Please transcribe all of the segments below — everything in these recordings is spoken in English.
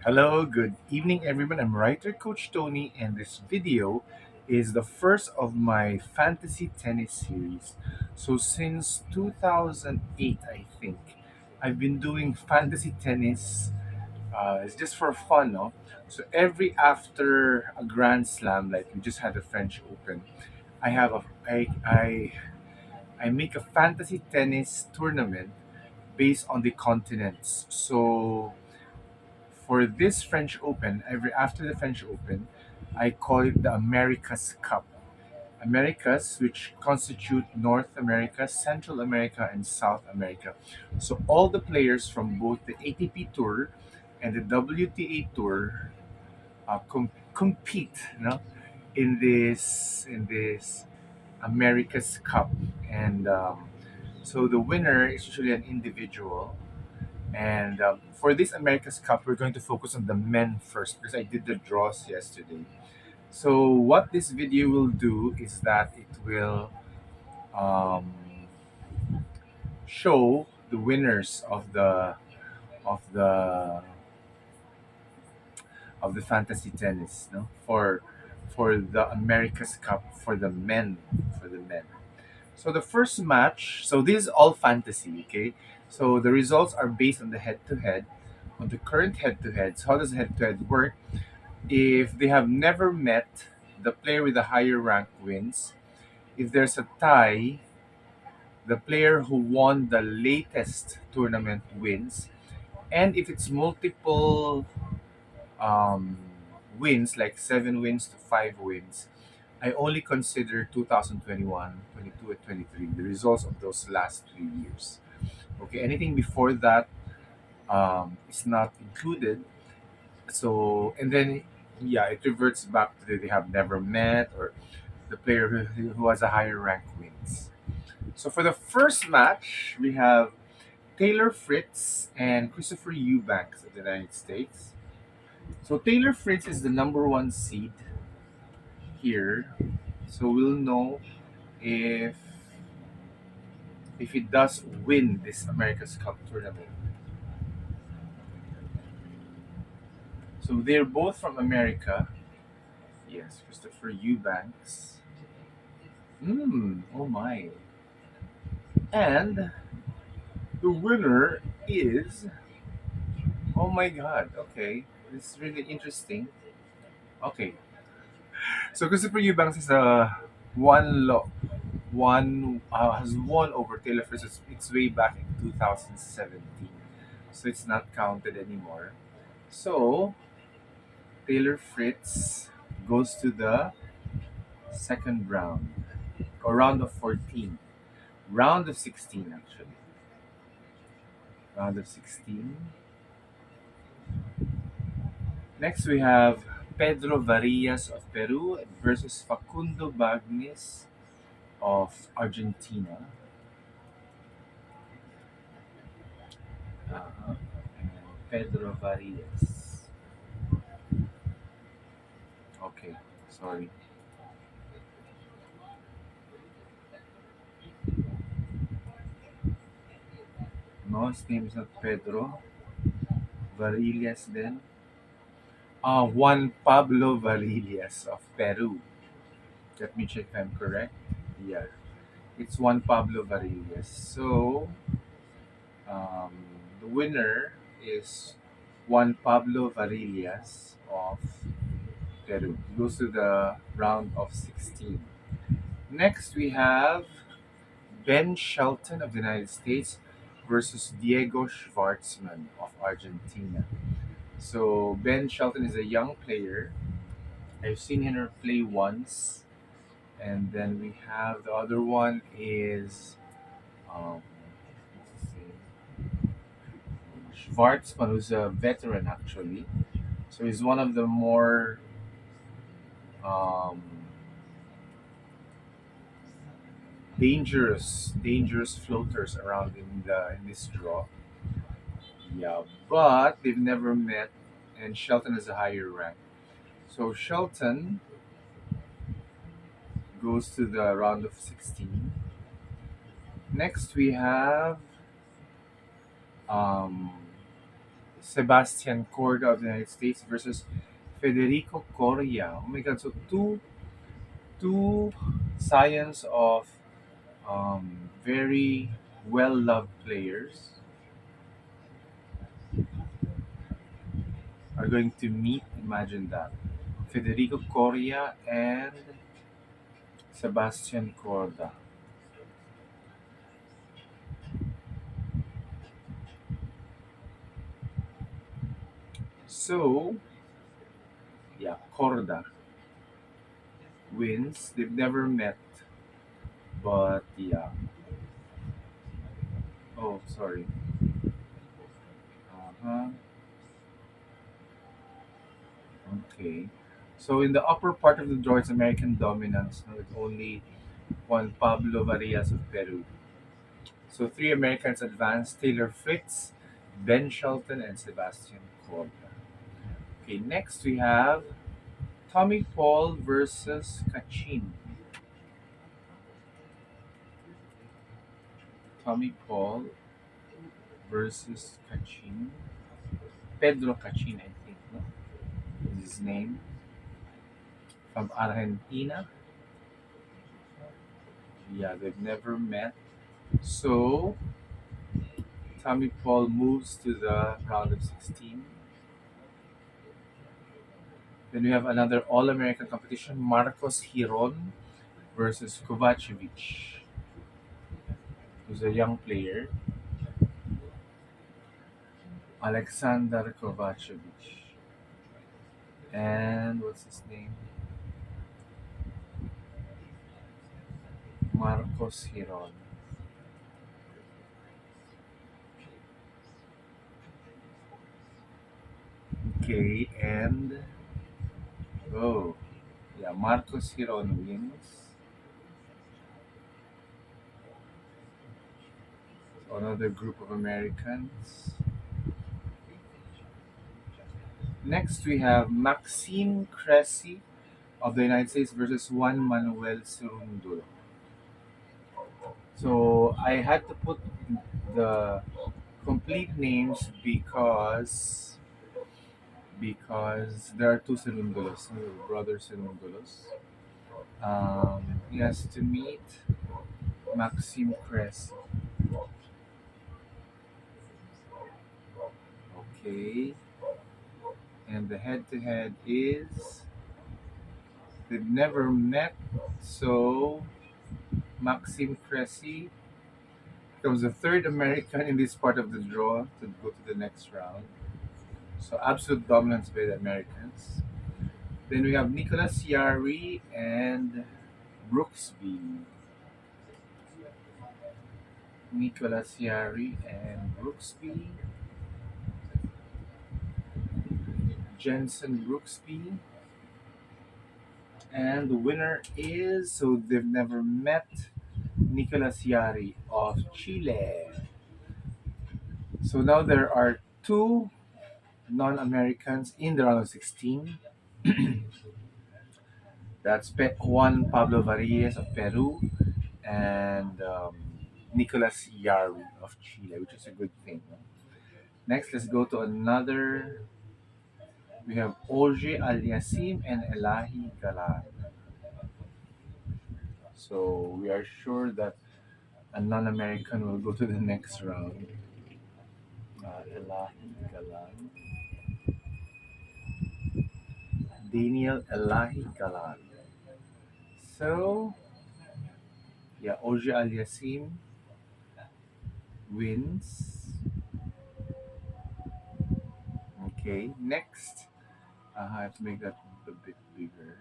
Hello, good evening, everyone. I'm writer Coach Tony, and this video is the first of my fantasy tennis series. So, since 2008, I think, I've been doing fantasy tennis. It's just for fun, no? So, every after a Grand Slam, like we just had the French Open, I have a I make a fantasy tennis tournament based on the continents. So for this French Open, every after the French Open, I call it the America's Cup. Americas, which constitute North America, Central America, and South America. So all the players from both the ATP Tour and the WTA Tour compete, in this America's Cup, and so the winner is usually an individual, and for this America's Cup, we're going to focus on the men first because I did the draws yesterday. So what this video will do is that it will um, show the winners of the of the fantasy tennis, no, for the America's Cup for the men. So the first match, so this is all fantasy, okay? So the results are based on the head-to-head, on the current head-to-head. So how does head-to-head work? If they have never met, the player with the higher rank wins. If there's a tie, the player who won the latest tournament wins. And if it's multiple um, wins, like 7 wins to 5 wins, I only consider 2021, 22, and 23, the results of those last 3 years. Okay, anything before that is not included. So, and then, yeah, it reverts back to they have never met, or the player who has a higher rank wins. So, for the first match, we have Taylor Fritz and Christopher Eubanks of the United States. So, Taylor Fritz is the number one seed here. So, we'll know if he does win this America's Cup tournament. So they're both from America. Yes, Christopher Eubanks. Oh my. And the winner is, oh my god, okay. This is really interesting. Okay. So Christopher Eubanks is a one has won over Taylor Fritz. It's way back in 2017. So it's not counted anymore. So Taylor Fritz goes to the second round, or round of 14. Round of 16, actually. Round of 16. Next, we have Pedro Varillas of Peru versus Facundo Bagnis of Argentina. Uh-huh. And Pedro Varillas. Okay, sorry. No, his name is not Pedro Varillas then. Juan Pablo Varillas of Peru. Let me check if I'm correct. Yeah, it's Juan Pablo Varillas. So, Um, the winner is Juan Pablo Varillas of Peru. He goes to the round of 16. Next, we have Ben Shelton of the United States versus Diego Schwartzman of Argentina. So, Ben Shelton is a young player. I've seen him play once. And then we have the other one is um, let's see, Schwartzman, who's a veteran actually. So he's one of the more um, dangerous floaters around in this draw. Yeah, but they've never met, and Shelton has a higher rank. So Shelton goes to the round of 16. Next we have um, Sebastian Corda of the United States versus Federico Coria. Oh my God! So two science of very well loved players are going to meet. Imagine that. Federico Coria and Sebastian Corda. So, yeah, Corda wins. They've never met, but yeah. Oh, sorry. Uh-huh. Okay. So in the upper part of the draw, it's American dominance, no, with only one Pablo Varias of Peru. So three Americans advanced: Taylor Fritz, Ben Shelton, and Sebastian Corda. Okay, next we have Tommy Paul versus Kachin. Tommy Paul versus Kachin. Pedro Kachin, I think, no? Is his name. From Argentina. Yeah, they've never met. So Tommy Paul moves to the round of 16. Then we have another All American competition: Marcos Hiron versus Kovacevic, who's a young player. Alexander Kovacevic. And what's his name? Marcos Hiron. Okay, and oh, yeah, Marcos Hiron wins. So another group of Americans. Next, we have Maxime Cressy of the United States versus Juan Manuel Cerundolo. So I had to put the complete names because there are two Cerundolos, brother Cerundolos. He has to meet Maxime Cressy. Okay, and the head-to-head is they've never met, so Maxime Cressy becomes the third American in this part of the draw to go to the next round. So absolute dominance by the Americans. Then we have Nicholas Yari and Brooksby. Nicholas Yari and Brooksby. Jensen Brooksby. And the winner is, so they've never met, Nicholas Yari of Chile. So now there are two non Americans in the round of 16. That's Juan Pablo Varillas of Peru and Nicolas Yarwi of Chile, which is a good thing. No? Next, let's go to another. We have Orje Aliasim and Elahi Galan. So we are sure that a non-American will go to the next round. Elahi Galan. Daniel Elahi Galan. So, yeah, Orje Aliasim wins. Okay, next. I have to make that a bit bigger.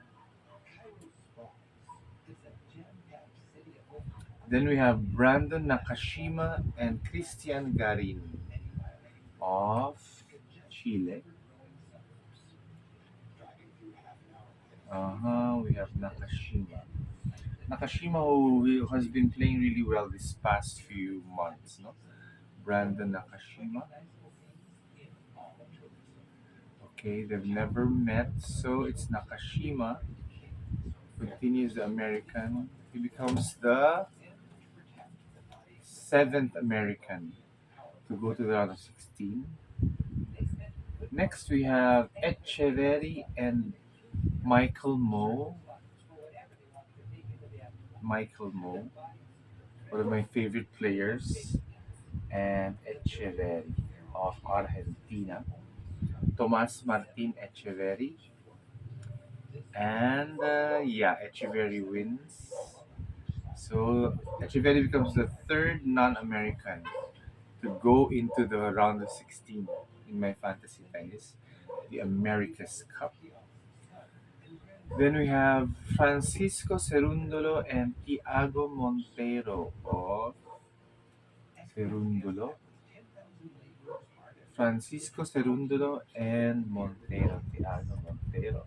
Then we have Brandon Nakashima and Christian Garin of Chile. We have Nakashima. Nakashima, who has been playing really well this past few months, no? Brandon Nakashima. Okay, they've never met, so it's Nakashima. Continues the American. He becomes the seventh American to go to the round of 16. Next we have Echeverry and Michael Mo. Michael Mo, one of my favorite players, and Echeverry of Argentina. Tomas Martin Echeverry. And yeah, Echeverry wins. So Echeverry becomes the third non-American to go into the round of 16 in my fantasy tennis, the America's Cup. Then we have Francisco Cerundolo and Tiago Monteiro of Cerundolo. Francisco Cerundolo and Monteiro, Tiago Monteiro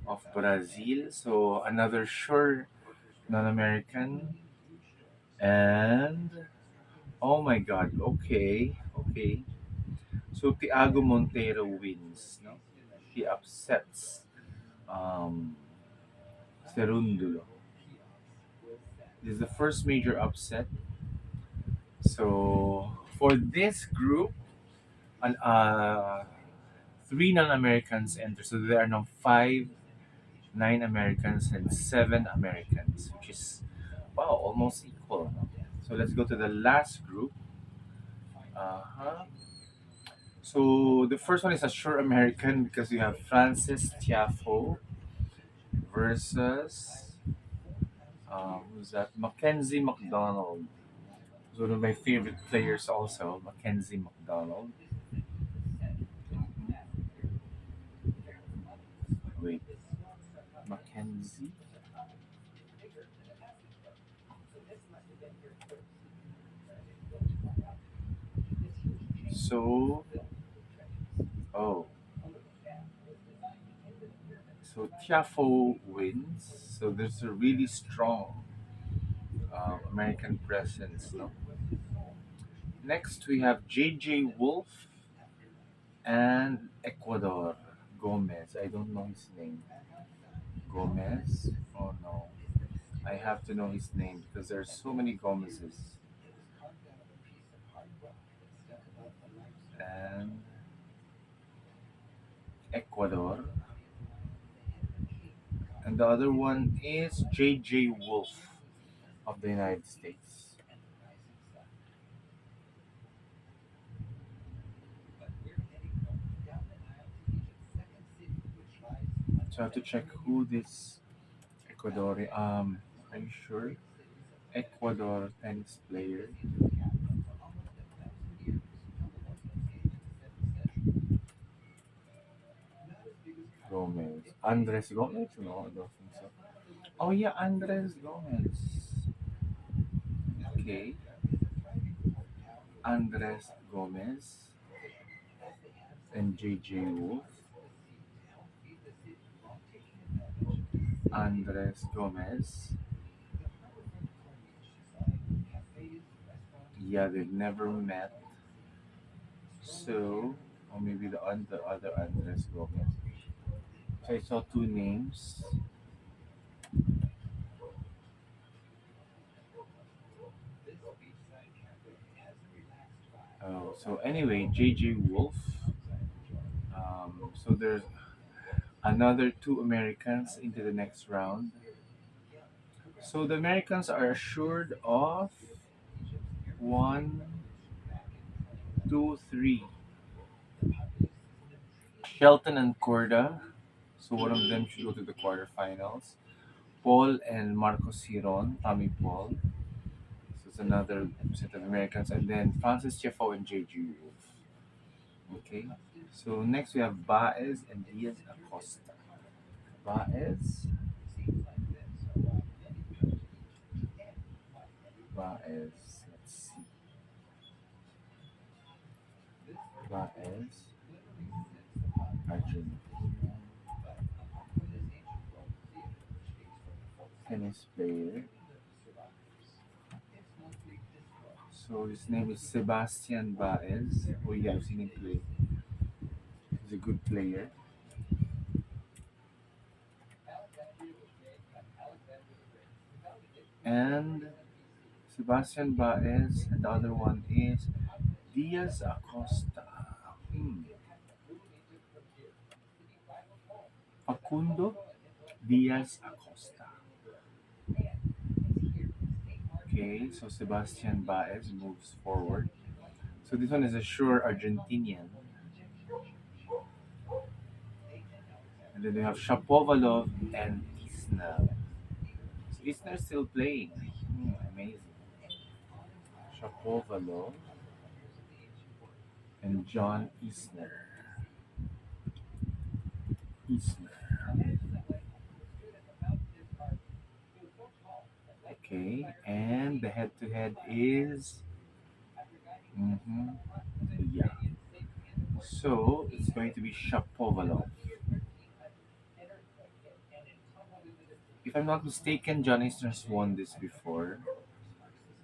of Brazil. So another sure non-American. And oh my God, okay, okay. So Tiago Monteiro wins. No, he upsets um, Cerundulo. This is the first major upset. So for this group, three non-Americans enter. So there are now five, nine Americans and seven Americans, which is wow, almost equal. No? So let's go to the last group. Uh-huh. So the first one is a sure American because you have Francis Tiafo versus who's that? Mackenzie McDonald. He's one of my favorite players also, Mackenzie McDonald. Wait, Mackenzie. So oh, so Tiafo wins. So there's a really strong American presence. No? Next we have JJ Wolf and Ecuador Gomez. I don't know his name. Gomez? Oh no. I have to know his name because there's so many Gomez's. And Ecuador. And the other one is JJ Wolf of the United States. So I have to check who this Ecuadorian. Are you sure? Ecuador tennis player Gomez. Andres Gomez? No, I don't think so. Oh yeah, Andres Gomez. Okay, Andres Gomez and JJ Wolf. Andres Gomez. Yeah, they've never met. So, or maybe the other Andres Gomez. So I saw two names. Oh, so anyway, JJ Wolf. So there's another two Americans into the next round. So the Americans are assured of one, two, three. Shelton and Corda. So one of them should go to the quarterfinals. Paul and Marcos Hiron, Tommy Paul. So it's another set of Americans. And then Francis Tiafoe and JG Wolf. Okay. So next we have Baez and Diaz Acosta. Baez. Baez. Let's see. Baez. Argentina. Tennis player. So his name is Sebastian Baez. Oh yeah, I've seen him play. He's a good player. And Sebastian Baez, and the other one is Diaz Acosta. Hmm. Facundo Diaz Acosta. Okay, so Sebastian Baez moves forward. So this one is a sure Argentinian. And then we have Shapovalov and Isner. So Isner still playing. Hmm, amazing. Shapovalov and John Isner. Isner. Okay, and the head-to-head is yeah. So it's going to be Shapovalov. If I'm not mistaken, John Isner's won this before.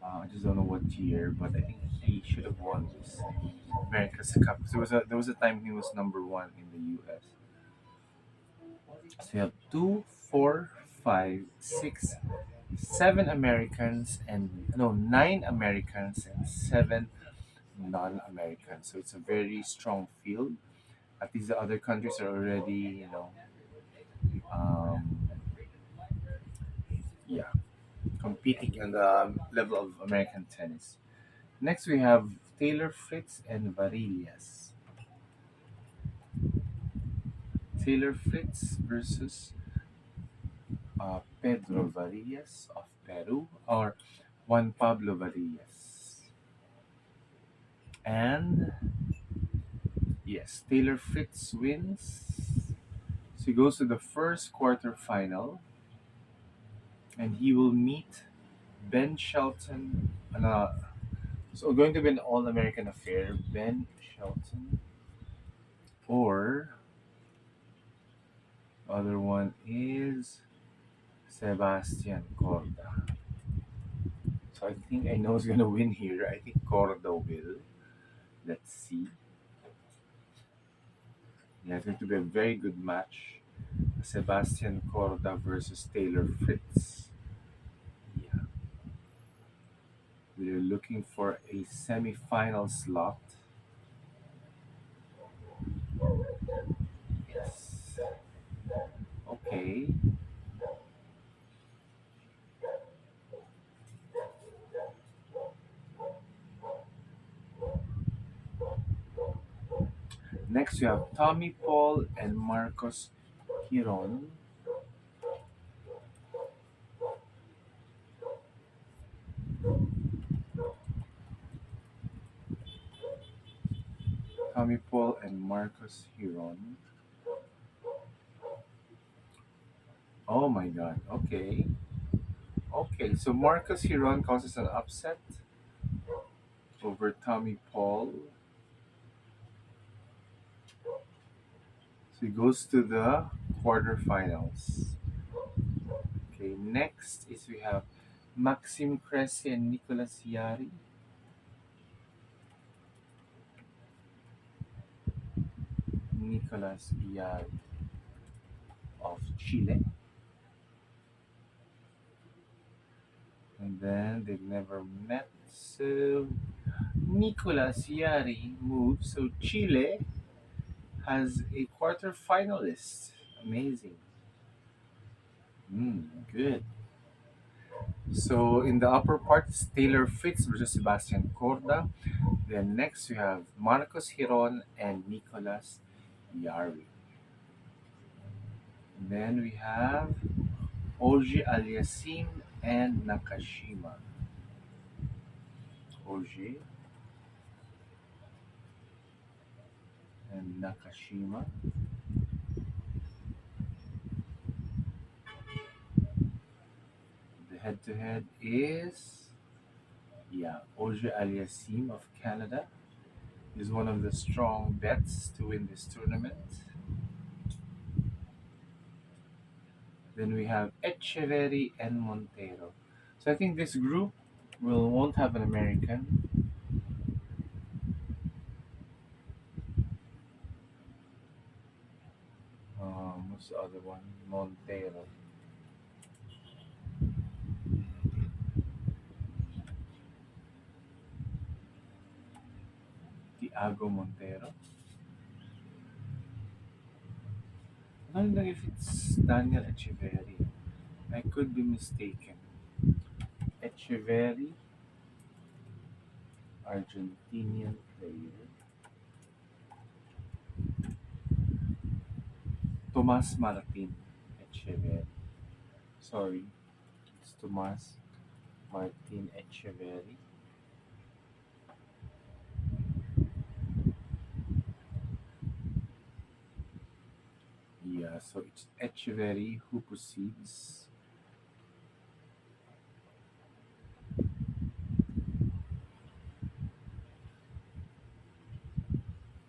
I just don't know what year, but I think he should have won this America's Cup. There was a time he was number one in the U.S. So you have two, four, five, six, seven Americans and no, nine Americans and seven non-Americans. So it's a very strong field. At least the other countries are already, um, yeah, competing on the level of American tennis. Next, we have Taylor Fritz and Varillas. Taylor Fritz versus Pedro Varillas of Peru, or Juan Pablo Varillas. And yes, Taylor Fritz wins. So he goes to the first quarterfinal, and he will meet Ben Shelton. So going to be an all-American affair. Ben Shelton, or other one is Sebastian Corda. So I think I know who's gonna win here. I think Corda will. Let's see. Yeah, it's going to be a very good match. Sebastian Corda versus Taylor Fritz. Yeah, we're looking for a semi-final slot. Yes. Okay. Next, we have Tommy Paul and Marcos Giron. Tommy Paul and Marcos Giron. Oh my God. Okay. Okay. So Marcos Giron causes an upset over Tommy Paul. So he goes to the quarterfinals. Okay. Next is we have Maxim Cressy and Nicolas Yari. Nicolas Yari of Chile. And then they've never met. So Nicolas Yari moves. So Chile has a quarterfinalist. Amazing. Good. So in the upper part, it's Taylor Fritz versus Sebastian Corda. Then next we have Marcos Giron and Nicolas Yari. And then we have Oji Aliasim and Nakashima. Oji and Nakashima. The head-to-head is Oji Aliasim of Canada is one of the strong bets to win this tournament. Then we have Echeverry and Montero. So I think this group won't have an American. What's the other one? Montero. Ago Montero. I don't know if it's Daniel Echeverri. I could be mistaken. Echeverri, Argentinian player. Tomas Martin Echeverri. Sorry, it's Tomas Martin Echeverri. Yeah, so it's Echeverri who proceeds.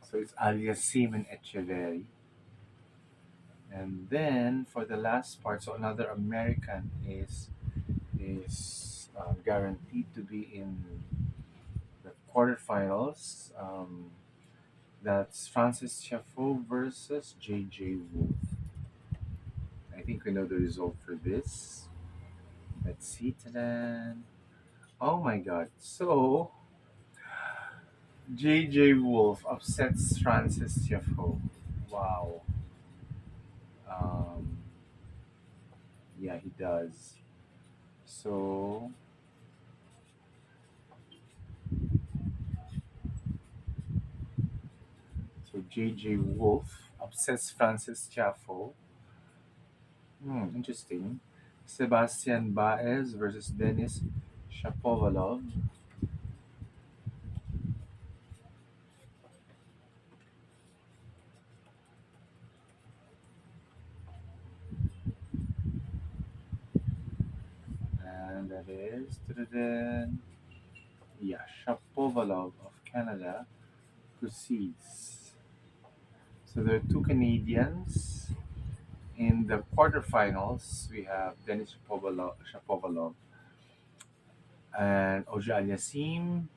So it's Aliasim and Echeverri. And then for the last part, so another American is guaranteed to be in the quarterfinals. That's Francis Tiafoe versus JJ Wolf. I think we know the result for this. Let's see. Ta-da. Oh my god. So JJ Wolf upsets Francis Tiafoe. Wow. Um, yeah, he does. So JJ Wolf upsets Francis Tiafoe. Interesting. Sebastian Baez versus Denis Shapovalov. And that is ta-da-da, yeah, Shapovalov of Canada proceeds. So there are two Canadians in the quarterfinals. We have Denis Shapovalov and Oja Aliasim.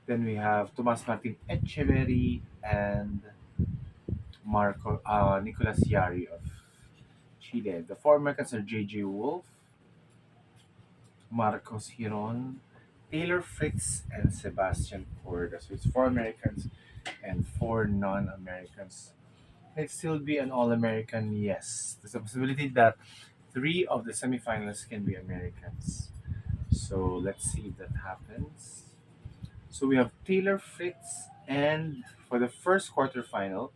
Then we have Tomas Martin Echeverri and Nicolas Yari of Chile. The four Americans are JJ Wolf, Marcos Hiron, Taylor Fritz, and Sebastian Corda. So it's four Americans and four non-Americans. It'd still be an All-American, yes. There's a possibility that three of the semifinalists can be Americans. So let's see if that happens. So we have Taylor Fritz, and for the first quarterfinal,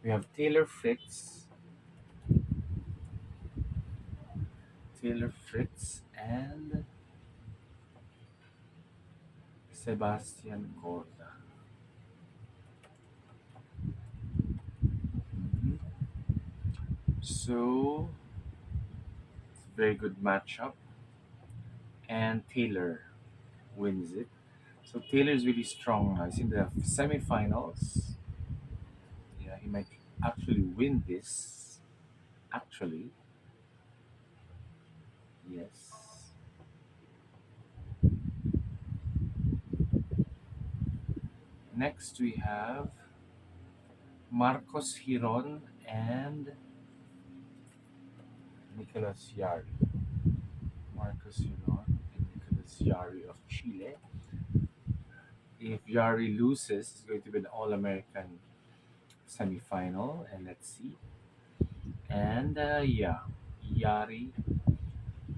we have Taylor Fritz, and Sebastian Corda. Mhm. So it's a very good matchup, and Taylor wins it. So Taylor is really strong now. He's in the semifinals. Yeah, he might actually win this. Actually, yes. Next we have Marcos Hiron and Nicolas Yari. Marcos Hiron and Nicolas Yari of Chile. If Yari loses, it's going to be an All American semifinal, and let's see. And yeah, Yari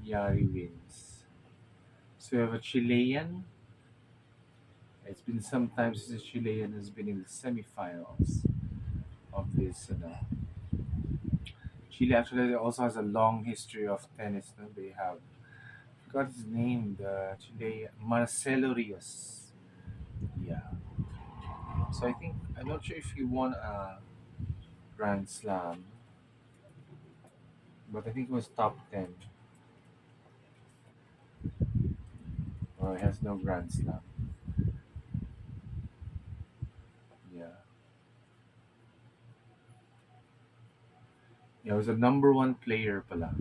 Yari wins. So we have a Chilean. It's been some time since a Chilean has been in the semifinals of this. Chile actually also has a long history of tennis. No? They have forgot his name. The Chile Marcelo Rios. Yeah. So I think I'm not sure if he won a Grand Slam, but I think it was top 10, or he has no Grand Slam. Yeah. Yeah, he was a number one player pala.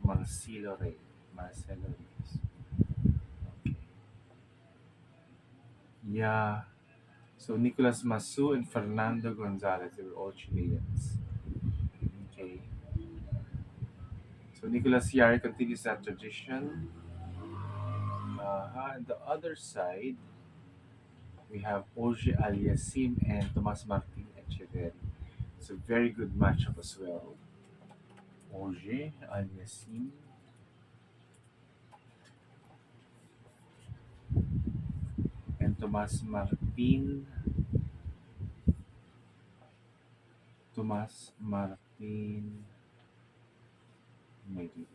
Marcelo Rey. Marcelo Reyes. Okay. Yeah. So Nicolas Masu and Fernando Gonzalez, they were all Chileans. Okay. So Nicolas Yari continues that tradition. And the other side, We have Oje Aliasim and Tomas Martin Echeverri. It's a very good matchup as well. Oje Aliasim and Tomas Martin. Tomas Martin. Maybe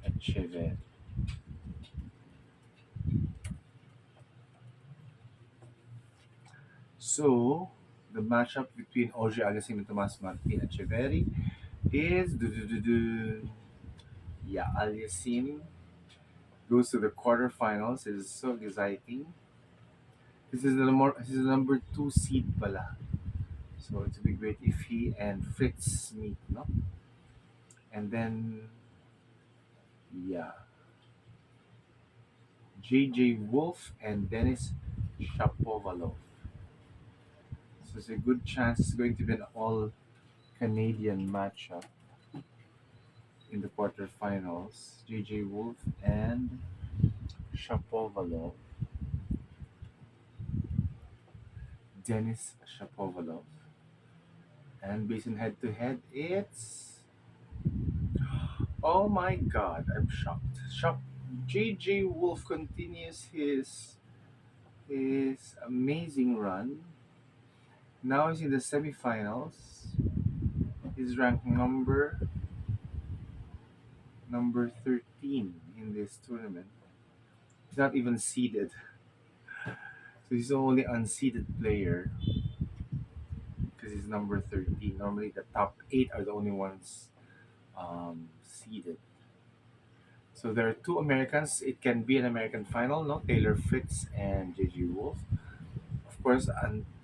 Echeverri. So the matchup between Oje Aliasim and Tomas Martin Echeverri is yeah, Aliasim goes to the quarterfinals. It is so exciting. This is the number two seed pala. So it would be great if he and Fritz meet, no? And then yeah, JJ Wolf and Dennis Shapovalov. So it's a good chance it's going to be an all Canadian matchup in the quarterfinals. JJ Wolf and Shapovalov. Dennis Shapovalov. And based on head to head, it's oh my god, I'm shocked. Shocked. JJ Wolf continues his amazing run. Now he's in the semifinals. He's ranked number 13 in this tournament. He's not even seeded. So he's the only unseeded player because he's number 13. Normally the top 8 are the only ones seeded. So there are two Americans. It can be an American final, no? Taylor Fritz and JJ Wolf. Of course,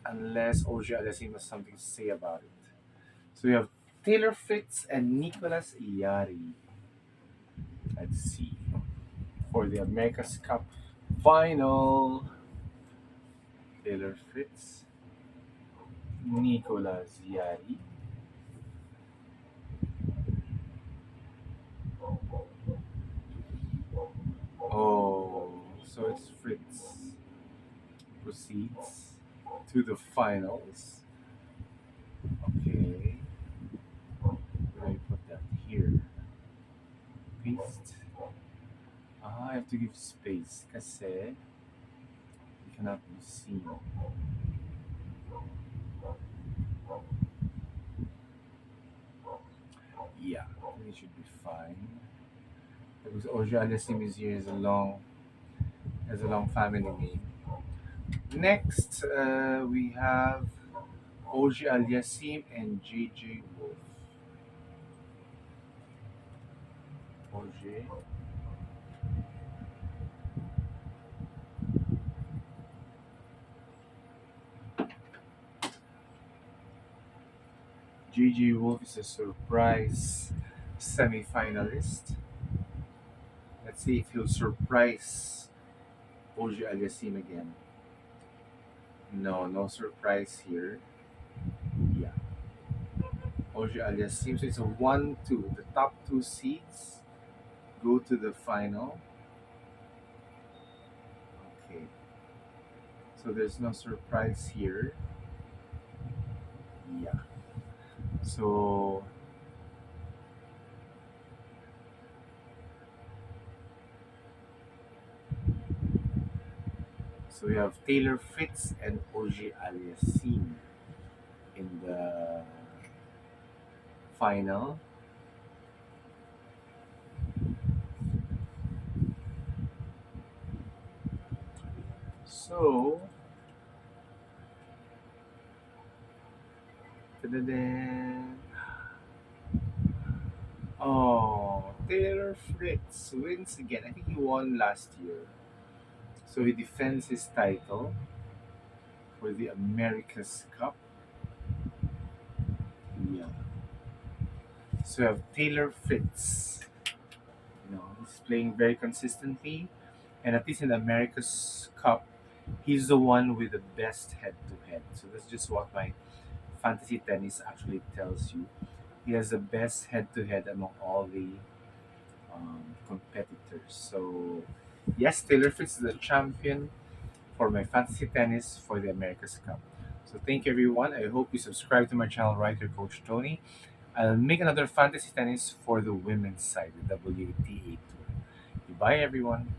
unless Oja Alessim has something to say about it. So we have Taylor Fritz and Nicolas Iari. Let's see. For the America's Cup final, Taylor Fritz, Nicolas Iari. Oh, so it's Fritz proceeds to the finals. Okay, where do I put that here? Paste. Ah, I have to give space kasi it cannot be seen. Yeah, I think it should be fine. Because Ojo Aliasim is here as a long family name. Next, we have Oji Aliasim and JJ Wolf. Oji, JJ Wolf is a surprise semi-finalist. Let's see if he'll surprise Oji Aliasim again. No, no surprise here. Yeah, Oji Aliasim. So it's a 1-2. The top two seeds go to the final. Okay, so there's no surprise here. Yeah. So so we have Taylor Fritz and Oji Aliasim in the final. So ta-da-da. Oh, Taylor Fritz wins again. I think he won last year. So he defends his title for the America's Cup. Yeah. So we have Taylor Fritz. He's playing very consistently. And at least in the America's Cup, he's the one with the best head to head. So that's just what my fantasy tennis actually tells you. He has the best head to head among all the competitors. So, yes, Taylor Fritz is the champion for my fantasy tennis for the America's Cup. So thank you everyone. I hope you subscribe to my channel, Writer Coach Tony. I'll make another fantasy tennis for the women's side, the WTA tour. Goodbye everyone.